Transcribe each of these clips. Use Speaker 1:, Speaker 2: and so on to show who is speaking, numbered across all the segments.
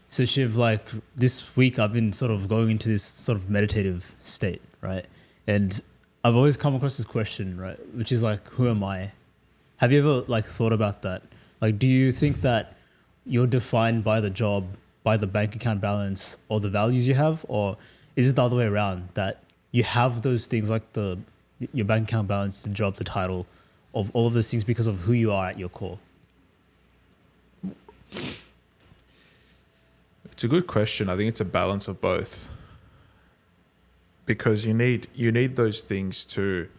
Speaker 1: So Shiv, like this week I've been sort of going into this sort of meditative state, right? And I've always come across this question, right? Which is like, who am I? Have you ever like thought about that? Like, do you think that you're defined by the job, by the bank account balance, or the values you have, or is it the other way around that you have those things like your bank account balance, the job, the title, of all of those things because of who you are at your core?
Speaker 2: It's a good question. I think it's a balance of both, because you need those things to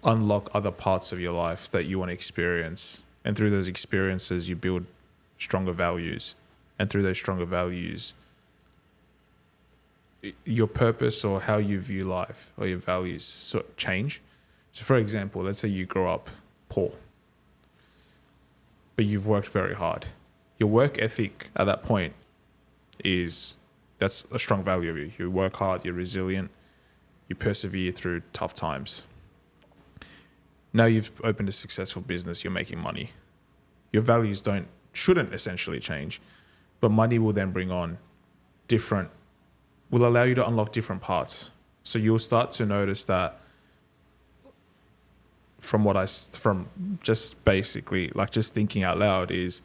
Speaker 2: unlock other parts of your life that you want to experience, and through those experiences you build stronger values, and through those stronger values your purpose or how you view life or your values sort of change. So for example, let's say you grow up poor, but you've worked very hard. Your work ethic at that point that's a strong value of you. You work hard, you're resilient, you persevere through tough times. Now you've opened a successful business, you're making money. Your values shouldn't essentially change, but money will then will allow you to unlock different parts. So you'll start to notice that from just basically like just thinking out loud is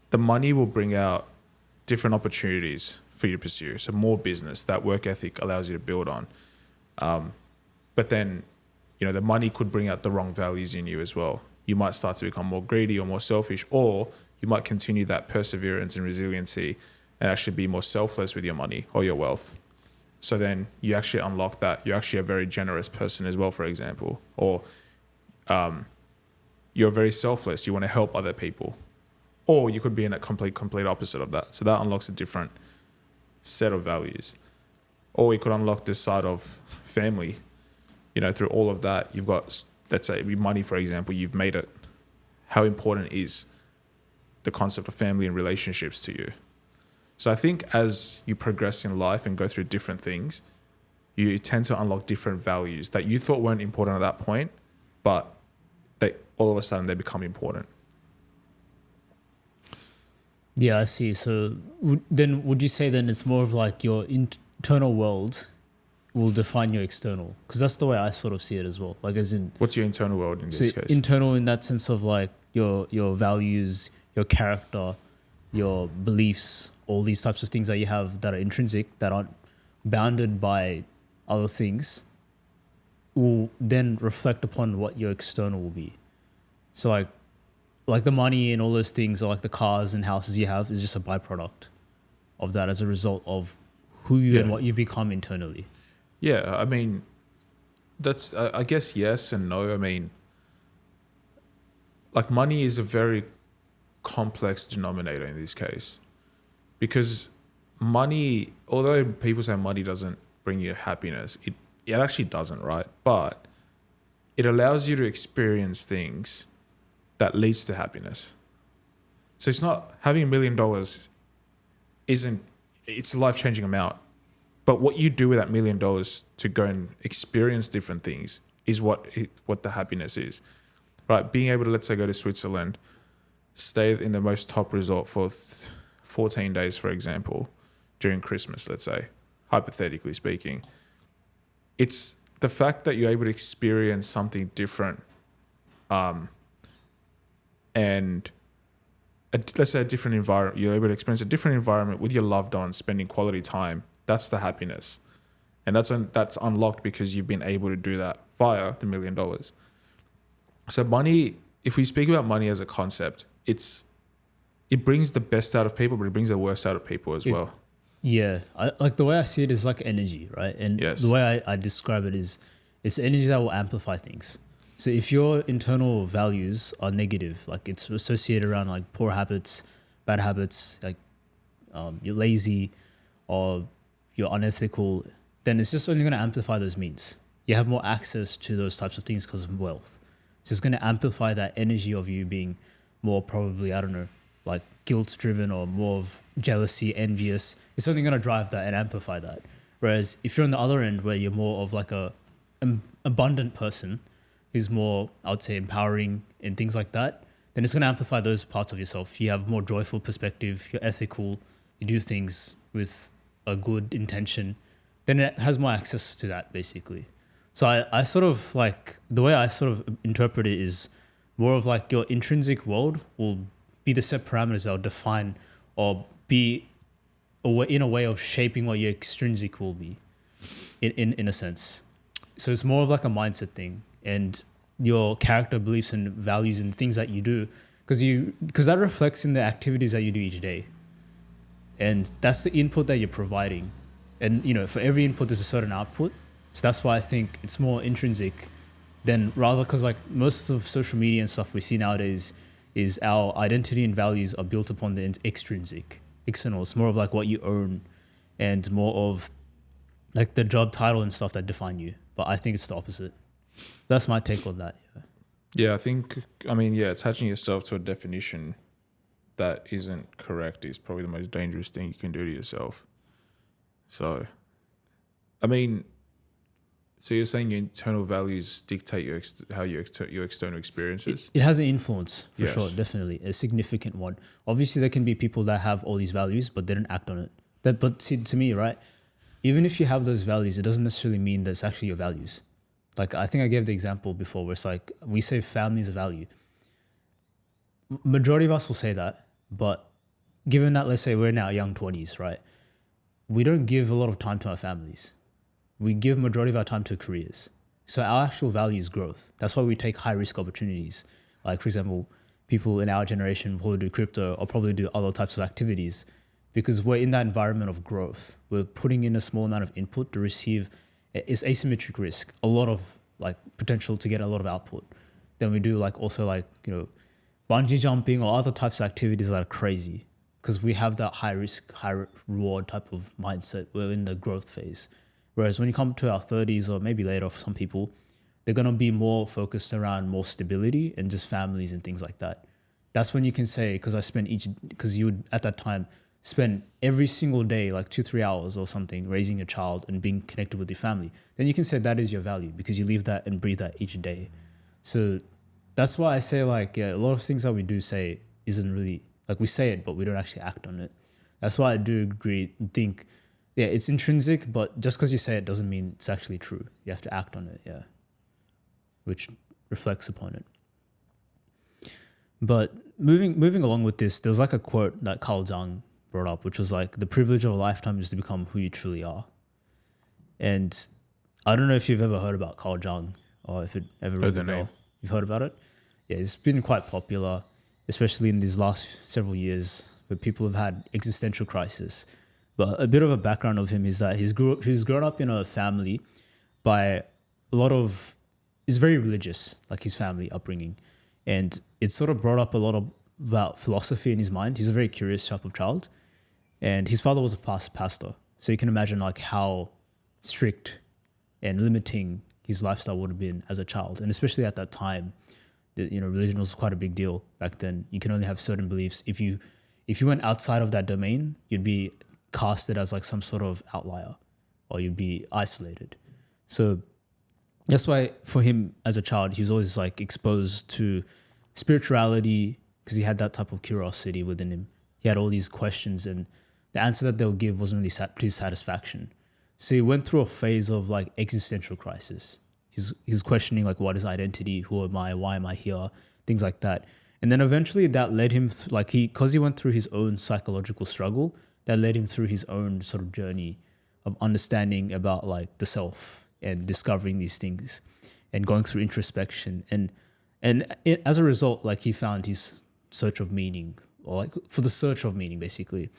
Speaker 2: the money will bring out different opportunities for you to pursue. So more business, that work ethic allows you to build on. But then, the money could bring out the wrong values in you as well. You might start to become more greedy or more selfish, or you might continue that perseverance and resiliency and actually be more selfless with your money or your wealth. So then you actually unlock that. You're actually a very generous person as well, for example. Or you're very selfless. You want to help other people. Or you could be in a complete opposite of that. So that unlocks a different set of values. Or we could unlock this side of family. Through all of that, you've got, let's say, money, for example, you've made it. How important is the concept of family and relationships to you? So I think as you progress in life and go through different things, you tend to unlock different values that you thought weren't important at that point, but all of a sudden they become important.
Speaker 1: Yeah, I see. So then would you say then it's more of like your internal world will define your external? Because that's the way I sort of see it as well. Like as in...
Speaker 2: What's your internal world in this case?
Speaker 1: Internal in that sense of like your values, your character, your beliefs, all these types of things that you have that are intrinsic, that aren't bounded by other things, will then reflect upon what your external will be. So like the money and all those things, or like the cars and houses you have, is just a byproduct of that as a result of who you and what you become internally.
Speaker 2: Yeah, I mean, that's, I guess yes and no. I mean, like money is a very complex denominator in this case, because money, although people say money doesn't bring you happiness, it actually doesn't, right? But it allows you to experience things that leads to happiness. So it's not, having $1 million it's a life-changing amount, but what you do with that $1 million to go and experience different things is what the happiness is, right? Being able to, let's say, go to Switzerland, stay in the most top resort for 14 days, for example, during Christmas, let's say, hypothetically speaking. It's the fact that you're able to experience something different, and let's say a different environment. You're able to experience a different environment with your loved ones, spending quality time. That's the happiness. And that's unlocked because you've been able to do that via the $1 million. So money, if we speak about money as a concept, it brings the best out of people, but it brings the worst out of people as well.
Speaker 1: Yeah. Like the way I see it is like energy, right? And
Speaker 2: yes.
Speaker 1: The way I describe it is it's energy that will amplify things. So if your internal values are negative, like it's associated around like poor habits, bad habits, like you're lazy or you're unethical, then it's just only going to amplify those needs. You have more access to those types of things because of wealth. So it's going to amplify that energy of you being more probably, I don't know, like guilt-driven or more of jealousy, envious. It's only going to drive that and amplify that. Whereas if you're on the other end where you're more of like a abundant person who's more, I would say, empowering and things like that, then it's going to amplify those parts of yourself. You have more joyful perspective, you're ethical, you do things with a good intention, then it has more access to that basically. So I sort of like, the way I sort of interpret it is more of like your intrinsic world will be the set parameters that will define or be in a way of shaping what your extrinsic will be in a sense. So it's more of like a mindset thing, and your character, beliefs and values and things that you do, because that reflects in the activities that you do each day. And that's the input that you're providing. And, you know, for every input, there's a certain output. So that's why I think it's more intrinsic than rather, because like most of social media and stuff we see nowadays is our identity and values are built upon the extrinsic, external. It's more of like what you own and more of like the job title and stuff that define you. But I think it's the opposite. That's my take on that.
Speaker 2: Yeah, attaching yourself to a definition that isn't correct is probably the most dangerous thing you can do to yourself. So, so you're saying your internal values dictate your external experiences?
Speaker 1: It has an influence, for
Speaker 2: Yes.
Speaker 1: sure, definitely, a significant one. Obviously, there can be people that have all these values, but they don't act on it. But see, to me, right, even if you have those values, it doesn't necessarily mean that's actually your values. Like, I think I gave the example before where it's like, we say family is a value. Majority of us will say that, but given that, let's say we're in our young 20s, right, we don't give a lot of time to our families. We give majority of our time to careers. So our actual value is growth. That's why we take high risk opportunities. Like, for example, people in our generation will probably do crypto or probably do other types of activities because we're in that environment of growth. We're putting in a small amount of input to receive. It's asymmetric risk, a lot of like potential to get a lot of output. Then we do like also like, you know, bungee jumping or other types of activities that are crazy because we have that high risk, high reward type of mindset. We're in the growth phase. Whereas when you come to our 30s or maybe later for some people, they're going to be more focused around more stability and just families and things like that. That's when you can say, because you would at that time spend every single day, like 2-3 hours or something, raising a child and being connected with your family. Then you can say that is your value because you live that and breathe that each day. So that's why I say like, yeah, a lot of things that we do say isn't really, like we say it, but we don't actually act on it. That's why I do agree and think, yeah, it's intrinsic, but just because you say it doesn't mean it's actually true. You have to act on it, yeah, which reflects upon it. But moving along with this, there was like a quote that Carl Jung brought up, which was like, the privilege of a lifetime is to become who you truly are. And I don't know if you've ever heard about Carl Jung or if it ever rings a bell. You've heard about it? Yeah, it's been quite popular, especially in these last several years where people have had existential crisis. But a bit of a background of him is that he's grown up in a family by a lot of, he's very religious, like his family upbringing. And it sort of brought up a lot about philosophy in his mind. He's a very curious type of child. And his father was a pastor. So you can imagine like how strict and limiting his lifestyle would have been as a child. And especially at that time, religion was quite a big deal back then. You can only have certain beliefs. If you went outside of that domain, you'd be casted as like some sort of outlier or you'd be isolated. So that's why for him as a child, he was always like exposed to spirituality because he had that type of curiosity within him. He had all these questions and the answer that they'll give wasn't really to his satisfaction. So he went through a phase of like existential crisis. He's questioning like, what is identity? Who am I? Why am I here? Things like that. And then eventually that led him because he went through his own psychological struggle, that led him through his own sort of journey of understanding about like the self and discovering these things and going through introspection. And as a result, like he found his search of meaning or like for the search of meaning basically.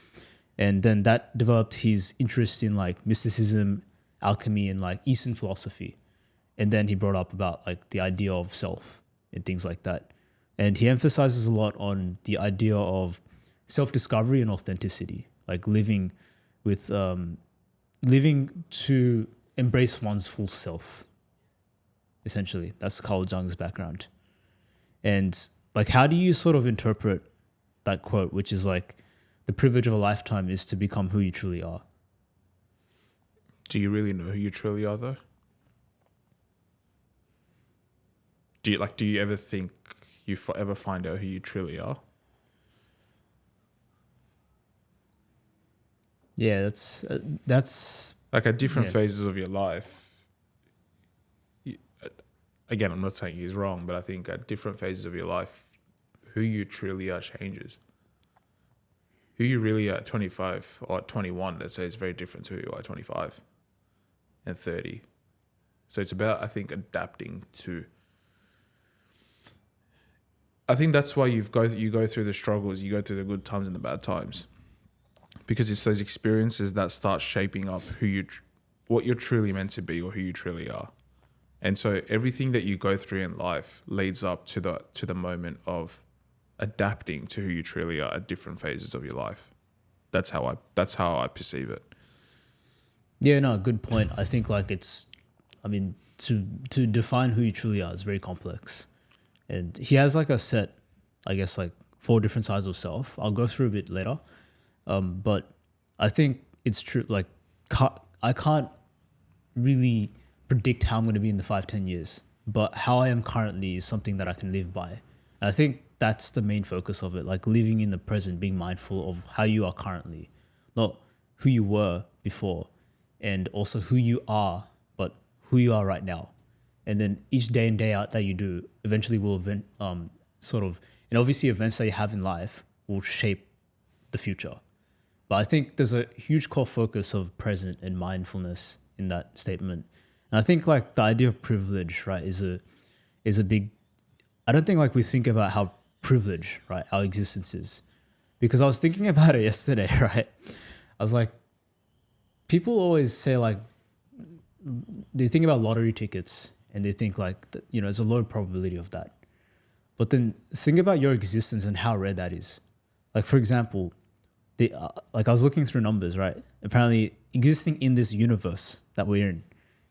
Speaker 1: And then that developed his interest in like mysticism, alchemy, and like Eastern philosophy. And then he brought up about like the idea of self and things like that. And he emphasizes a lot on the idea of self-discovery and authenticity, like living to embrace one's full self. Essentially, that's Carl Jung's background. And like, how do you sort of interpret that quote, which is like, the privilege of a lifetime is to become who you truly are?
Speaker 2: Do you really know who you truly are, though? Do you ever think you forever find out who you truly are.
Speaker 1: Yeah, that's
Speaker 2: Like at different
Speaker 1: Yeah.
Speaker 2: phases of your life, again, I'm not saying he's wrong, but I think at different phases of your life, who you truly are changes. Who you really are at 25 or at 21, let's say, is very different to who you are at 25 and 30. So it's about, I think, adapting to. I think that's why you go through the struggles, you go through the good times and the bad times, because it's those experiences that start shaping up what you're truly meant to be or who you truly are. And so everything that you go through in life leads up to the moment of adapting to who you truly are at different phases of your life. That's how I perceive it.
Speaker 1: Yeah, no, good point. I think like to define who you truly are is very complex. And he has like a set, I guess, like 4 different sides of self. I'll go through a bit later. But I think it's true. Like, I can't really predict how I'm going to be in the 5-10 years, but how I am currently is something that I can live by. And I think that's the main focus of it, like living in the present, being mindful of how you are currently, not who you were before, and also who you are, but who you are right now. And then each day in, day out that you do eventually will and obviously events that you have in life will shape the future. But I think there's a huge core focus of present and mindfulness in that statement. And I think like the idea of privilege, right, is a big, I don't think like we think about how privileged, right, our existence is. Because I was thinking about it yesterday, right? I was like, people always say like, they think about lottery tickets and they think like, there's a low probability of that. But then think about your existence and how rare that is. Like, for example, like I was looking through numbers, right? Apparently existing in this universe that we're in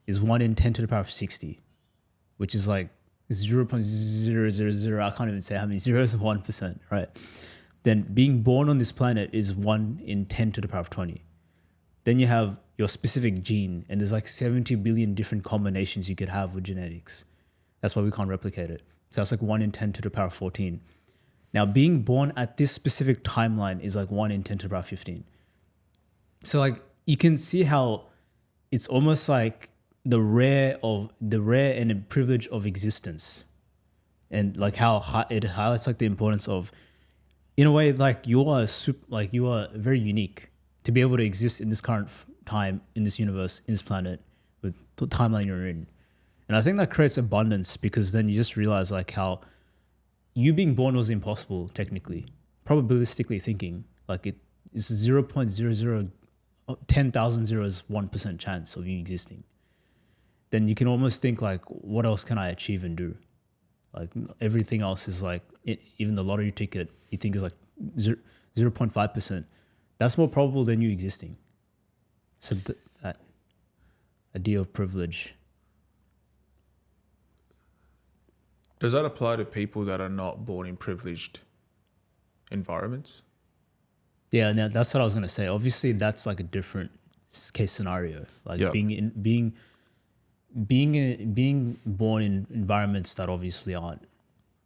Speaker 1: is 1 in 10 to the power of 60, which is like 0.000, I can't even say how many zeros, 1%, right? Then being born on this planet is 1 in 10 to the power of 20. Then you have your specific gene, and there's like 70 billion different combinations you could have with genetics. That's why we can't replicate it. So that's like 1 in 10 to the power of 14. Now, being born at this specific timeline is like 1 in 10 to the power of 15. So like you can see how it's almost like the rare and the privilege of existence, and like how it highlights like the importance of, in a way, like you are very unique to be able to exist in this current time, in this universe, in this planet, with the timeline you're in. And I think that creates abundance, because then you just realize like how you being born was impossible, technically, probabilistically thinking. Like it is 0.00 10,000 zeros 1% chance of you existing. Then you can almost think like, what else can I achieve and do? Like everything else is like, even the lottery ticket you think is like 0.5%. That's more probable than you existing. So that idea of privilege.
Speaker 2: Does that apply to people that are not born in privileged environments?
Speaker 1: Yeah, now that's what I was gonna say. Obviously, that's like a different case scenario. Like being born in environments that obviously aren't,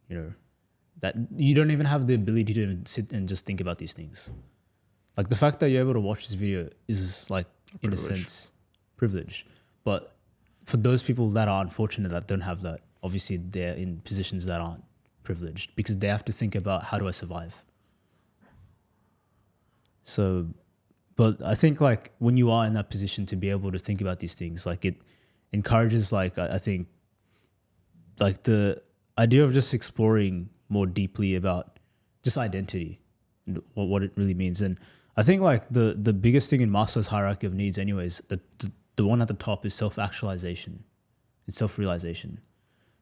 Speaker 1: that you don't even have the ability to even sit and just think about these things. Like the fact that you're able to watch this video is like, in a sense, privilege. But for those people that are unfortunate that don't have that, obviously they're in positions that aren't privileged, because they have to think about, how do I survive? So, but I think like when you are in that position to be able to think about these things, like it encourages, like, I think like the idea of just exploring more deeply about just identity and what it really means. And I think like the biggest thing in Maslow's hierarchy of needs anyways, the one at the top is self-actualization and self-realization.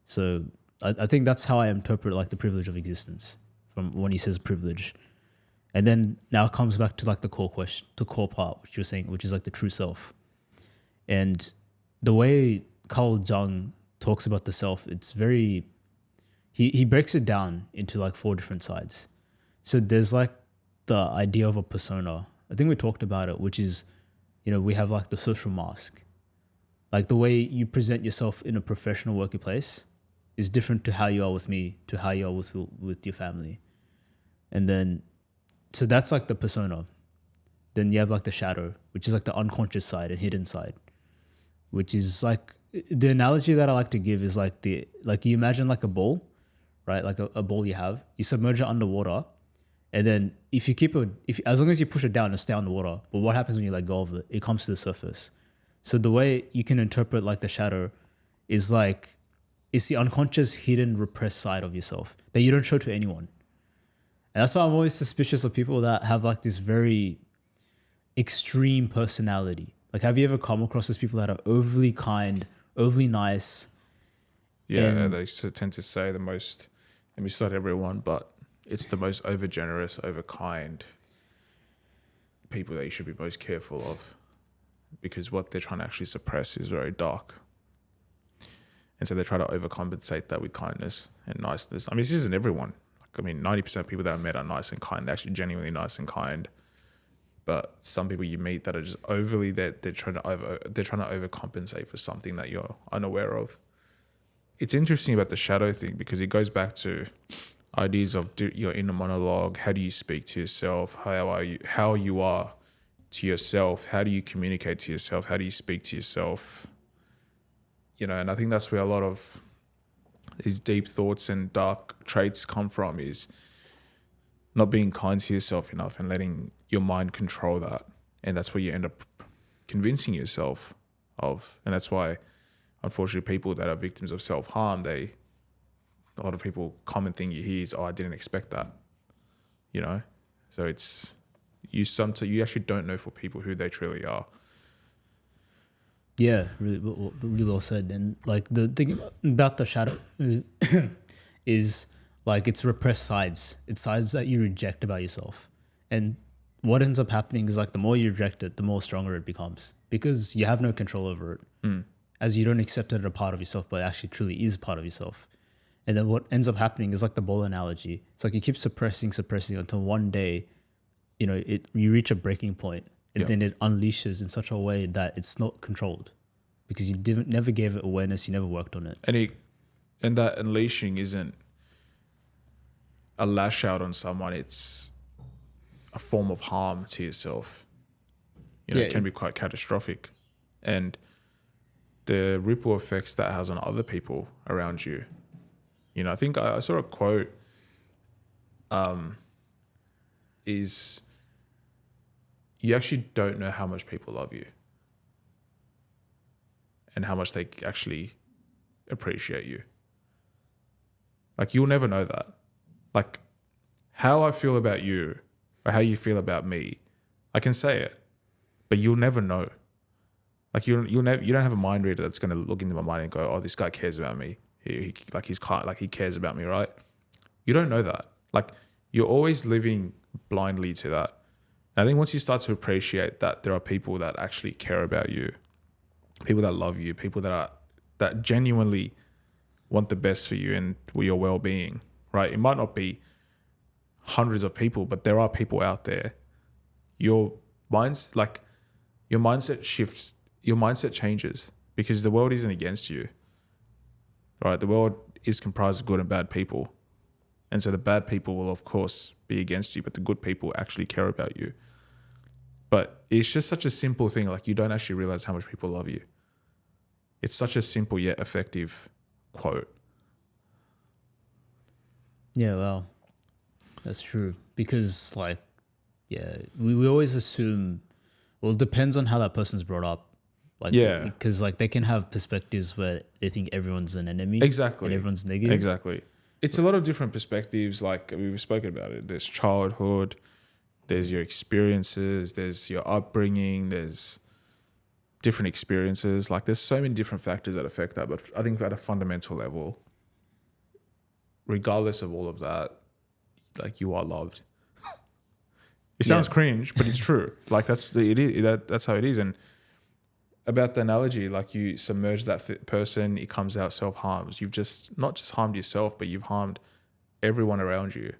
Speaker 1: So I think that's how I interpret like the privilege of existence from when he says privilege. And then now it comes back to like the core question, the core part, which you're saying, which is like the true self. And the way Carl Jung talks about the self, it's very, he breaks it down into like 4 different sides. So there's like the idea of a persona. I think we talked about it, which is, we have like the social mask, like the way you present yourself in a professional workplace is different to how you are with me, to how you are with your family. And then, so that's like the persona. Then you have like the shadow, which is like the unconscious side and hidden side, which is like the analogy that I like to give is like you imagine like a ball, right? Like a ball you have, you submerge it underwater, and then if you as long as you push it down, it'll stay underwater. But what happens when you let go of it? It comes to the surface. So the way you can interpret like the shadow is like it's the unconscious, hidden, repressed side of yourself that you don't show to anyone. And that's why I'm always suspicious of people that have like this very extreme personality. Like, have you ever come across these people that are overly kind, overly nice?
Speaker 2: Yeah, they tend to say the most, let me start everyone, but it's the most over generous, over kind people that you should be most careful of, because what they're trying to actually suppress is very dark. And so they try to overcompensate that with kindness and niceness. I mean, this isn't everyone. Like, I mean, 90% of people that I met are nice and kind. They're actually genuinely nice and kind. But some people you meet that are just overly, they're trying to overcompensate for something that you're unaware of. It's interesting about the shadow thing because it goes back to ideas of your inner monologue. How do you speak to yourself? How you are to yourself? How do you communicate to yourself? How do you speak to yourself? You know, and I think that's where a lot of these deep thoughts and dark traits come from, is not being kind to yourself enough and letting your mind control that. And that's where you end up convincing yourself of. And that's why, unfortunately, people that are victims of self-harm, a lot of people, common thing you hear is, oh, I didn't expect that. You know? So it's, you actually don't know for people who they truly are.
Speaker 1: Yeah, really well said. And like the thing about the shadow is like it's repressed sides. It's sides that you reject about yourself. And what ends up happening is like the more you reject it, the more stronger it becomes because you have no control over it. As you don't accept it as a part of yourself, but it actually truly is part of yourself. And then what ends up happening is like the ball analogy. It's like you keep suppressing until one day, you know, you reach a breaking point. And then it unleashes in such a way that it's not controlled because you never gave it awareness, you never worked on it.
Speaker 2: And that unleashing isn't a lash out on someone, it's a form of harm to yourself. You know, it can be quite catastrophic. And the ripple effects that has on other people around you. You know, I think I saw a quote is, you actually don't know how much people love you and how much they actually appreciate you. Like, you'll never know that. Like, how I feel about you or how you feel about me, I can say it, but you'll never know. Like, you don't have a mind reader that's going to look into my mind and go, oh, this guy cares about me. He cares about me, right? You don't know that. Like, you're always living blindly to that. And I think once you start to appreciate that there are people that actually care about you, people that love you, people that genuinely want the best for you and your well-being, right? It might not be hundreds of people, but there are people out there. Your mindset shifts, your mindset changes because the world isn't against you, right? The world is comprised of good and bad people. And so the bad people will, of course, be against you, but the good people actually care about you. But it's just such a simple thing. Like, you don't actually realize how much people love you. It's such a simple yet effective quote. Yeah,
Speaker 1: well, that's true. Because, like, yeah, we always assume, well, it depends on how that person's brought up. Like, yeah. Because, like, they can have perspectives where they think everyone's an enemy.
Speaker 2: Exactly.
Speaker 1: And everyone's negative.
Speaker 2: Exactly. It's a lot of different perspectives. Like, we've spoken about it. There's childhood, there's your experiences, there's your upbringing, there's different experiences. Like, there's so many different factors that affect that. But I think at a fundamental level, regardless of all of that, like, you are loved. It sounds cringe, but it's true. Like, that's how it is. And about the analogy, like, you submerge that person, it comes out self-harms. You've just not just harmed yourself, but you've harmed everyone around you.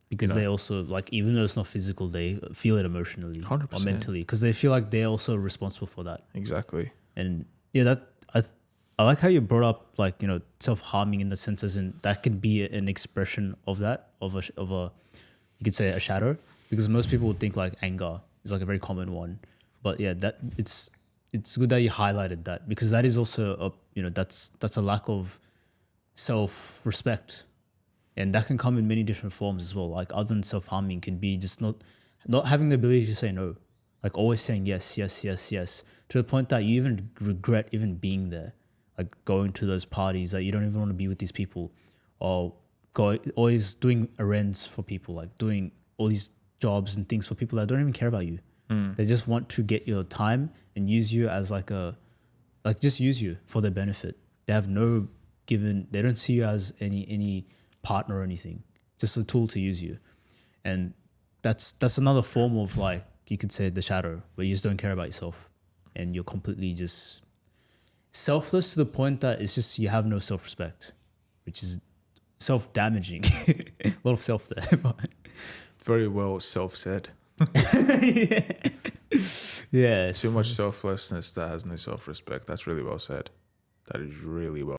Speaker 1: Because they also, like, even though it's not physical, they feel it emotionally
Speaker 2: 100%.
Speaker 1: or mentally because they feel like they're also responsible for that.
Speaker 2: Exactly.
Speaker 1: And yeah, I like how you brought up like, you know, self-harming in the sense as in that could be an expression of that, of a you could say a shadow, because most people would think like anger is like a very common one. But yeah, that it's good that you highlighted that, because that is also a, you know, that's a lack of self-respect, and that can come in many different forms as well. Like other than self-harming can be just not having the ability to say no, like always saying yes, yes, yes, yes, to the point that you even regret even being there, like going to those parties that you don't even want to be with these people, or always doing errands for people, like doing all these jobs and things for people that don't even care about you. They just want to get your time and use you as like just use you for their benefit. They have no they don't see you as any partner or anything, just a tool to use you. And that's another form of, like, you could say the shadow, where you just don't care about yourself and you're completely just selfless to the point that it's just you have no self-respect, which is self-damaging. A lot of self there, but
Speaker 2: Very well self-said.
Speaker 1: yeah,
Speaker 2: Too much selflessness that has no self-respect. That's really well said. That is really well.